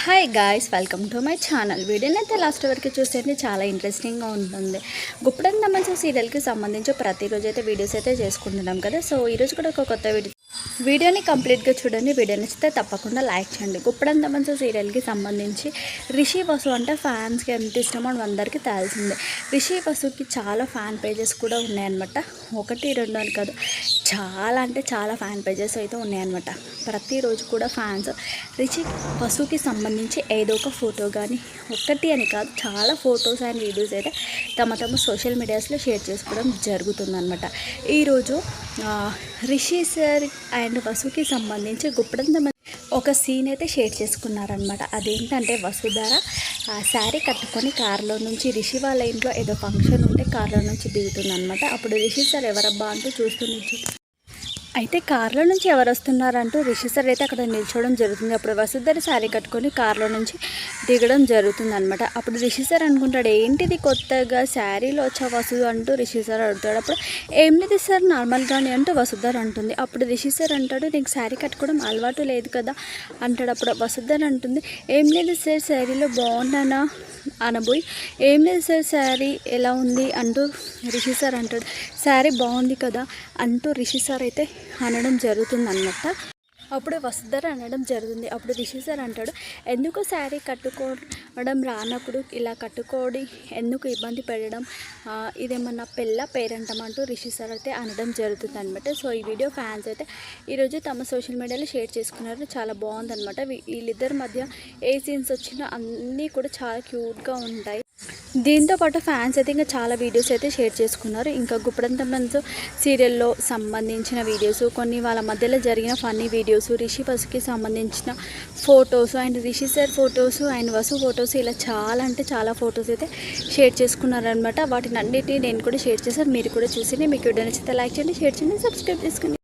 Hi guys, welcome to my channel. వీడియోని అయితే last వరకు చూస్తే చాలా ఇంట్రెస్టింగ్గా ఉంటుంది. గుప్పడంత మంచి సీరియల్కి సంబంధించి ప్రతిరోజు అయితే వీడియోస్ అయితే చేసుకుంటున్నాం కదా. సో ఈరోజు కూడా ఒక కొత్త వీడియోని కంప్లీట్గా చూడండి. వీడియో నచ్చితే తప్పకుండా లైక్ చేయండి. గుప్పడంత మంచి సీరియల్కి సంబంధించి రిషి వసు అంటే ఫ్యాన్స్కి ఎంత ఇష్టమో అందరికీ తెలిసిందే. రిషి వసుకి చాలా ఫ్యాన్ పేజెస్ కూడా ఉన్నాయన్నమాట. 1-2 అని కాదు, చాలా అంటే చాలా ఫ్యాన్ పేజెస్ అయితే ఉన్నాయన్నమాట. ప్రతిరోజు కూడా ఫ్యాన్స్ రిషి వసుకి సంబంధించి ఏదో ఒక ఫోటో కానీ, ఒకటి అని కాదు చాలా ఫొటోస్ అండ్ వీడియోస్ అయితే తమ సోషల్ మీడియాస్లో షేర్ చేసుకోవడం జరుగుతుందన్నమాట. ఈరోజు రిషి సార్ అండ్ వసుకి సంబంధించి గుప్పడంత ఒక సీన్ అయితే షేర్ చేసుకున్నారనమాట. అదేంటంటే వసుధార శారీ కట్టుకొని కారులో నుంచి రిషి వాళ్ళ ఇంట్లో ఏదో ఫంక్షన్ ఉంటే కారులో నుంచి దిగుతుందనమాట. అప్పుడు రిషి సార్ ఎవరబ్బా అంటూ చూస్తూ అయితే కార్లో నుంచి ఎవరు వస్తున్నారంటూ రిషి సార్ అయితే అక్కడ నిల్చోవడం జరుగుతుంది. అప్పుడు వసుధర శారీ కట్టుకొని కార్లో నుంచి దిగడం జరుగుతుంది అనమాట. అప్పుడు రిషి సార్ అనుకుంటాడు, ఏంటిది కొత్తగా శారీలో వచ్చా వసు అంటూ రిషి సార్ అడుగుతాడు. అప్పుడు ఏం లేదు సార్, నార్మల్గానే అంటూ వసుధర అంటుంది. అప్పుడు రిషి సార్ అంటాడు, నీకు శారీ కట్టుకోవడం అలవాటు లేదు కదా అంటాడు. అప్పుడు వసుధర అంటుంది, ఏం లేదు సార్ శారీలో బాగున్నానా అనబోయి, ఏం లేదు సార్ శారీ ఎలా ఉంది అంటూ రిషి సార్ అంటాడు. శారీ బాగుంది కదా అంటూ రిషి సార్ అయితే అనడం జరుగుతుందన్నమాట. అప్పుడు వసుధర అనడం జరుగుతుంది. అప్పుడు రిషి సార్ అంటాడు, ఎందుకు శారీ కట్టుకోవడం రానప్పుడు ఇలా కట్టుకోవడం ఎందుకు ఇబ్బంది పెట్టడం, ఇదేమన్నా పెళ్ళ పేరంటం అంటూ రిషి సార్ అయితే అనడం జరుగుతుంది అనమాట. సో ఈ వీడియో ఫ్యాన్స్ అయితే ఈరోజు తమ సోషల్ మీడియాలో షేర్ చేసుకున్నారు. చాలా బాగుందన్నమాట. వీళ్ళిద్దరి మధ్య ఏ సీన్స్ వచ్చినా అన్నీ కూడా చాలా క్యూట్గా ఉంటాయి. దీంతోపాటు ఫ్యాన్స్ అయితే ఇంకా చాలా వీడియోస్ అయితే షేర్ చేసుకున్నారు. ఇంకా గుప్పడంత మంచు సీరియల్లో సంబంధించిన వీడియోస్, కొన్ని వాళ్ళ మధ్యలో జరిగిన ఫన్నీ వీడియోస్, రిషి వసుకి సంబంధించిన photos and Rishi sir photos and Vasu photos, ఇలా చాలా అంటే చాలా ఫొటోస్ అయితే షేర్ చేసుకున్నారనమాట. వాటిని అన్నిటినీ నేను కూడా షేర్ చేశాను. మీరు కూడా చూసి మీకు వీడియో నచ్చితే లైక్ చేయండి, షేర్ చేయండి, సబ్స్క్రైబ్ చేసుకోండి.